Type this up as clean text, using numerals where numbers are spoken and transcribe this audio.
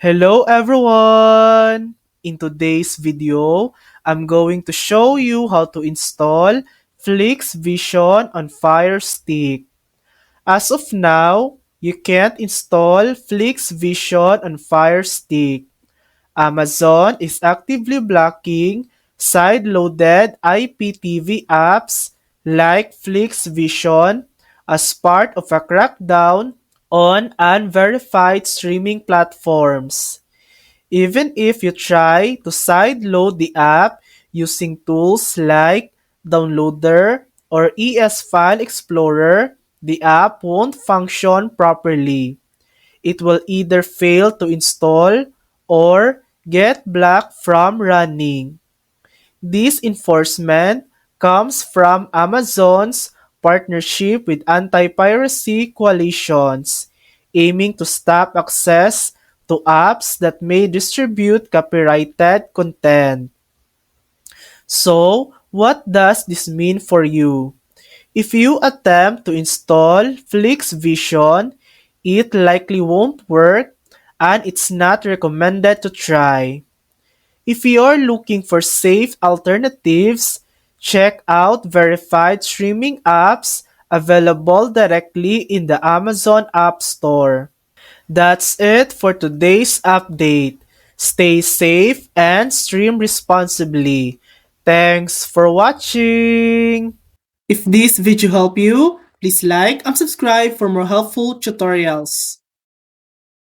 Hello everyone! In today's video, I'm going to show you how to install Flix Vision on Fire Stick. As of now, you can't install Flix Vision on Fire Stick. Amazon is actively blocking side-loaded IPTV apps like Flix Vision as part of a crackdown on unverified streaming platforms. Even if you try to sideload the app using tools like Downloader or ES File Explorer, the app won't function properly. It will either fail to install or get blocked from running. This enforcement comes from Amazon's partnership with anti-piracy coalitions, aiming to stop access to apps that may distribute copyrighted content. So, what does this mean for you? If you attempt to install FlixVision, it likely won't work and it's not recommended to try. If you're looking for safe alternatives, check out verified streaming apps available directly in the Amazon App Store. That's it for today's update. Stay safe and stream responsibly. Thanks for watching! If this video helped you, please like and subscribe for more helpful tutorials.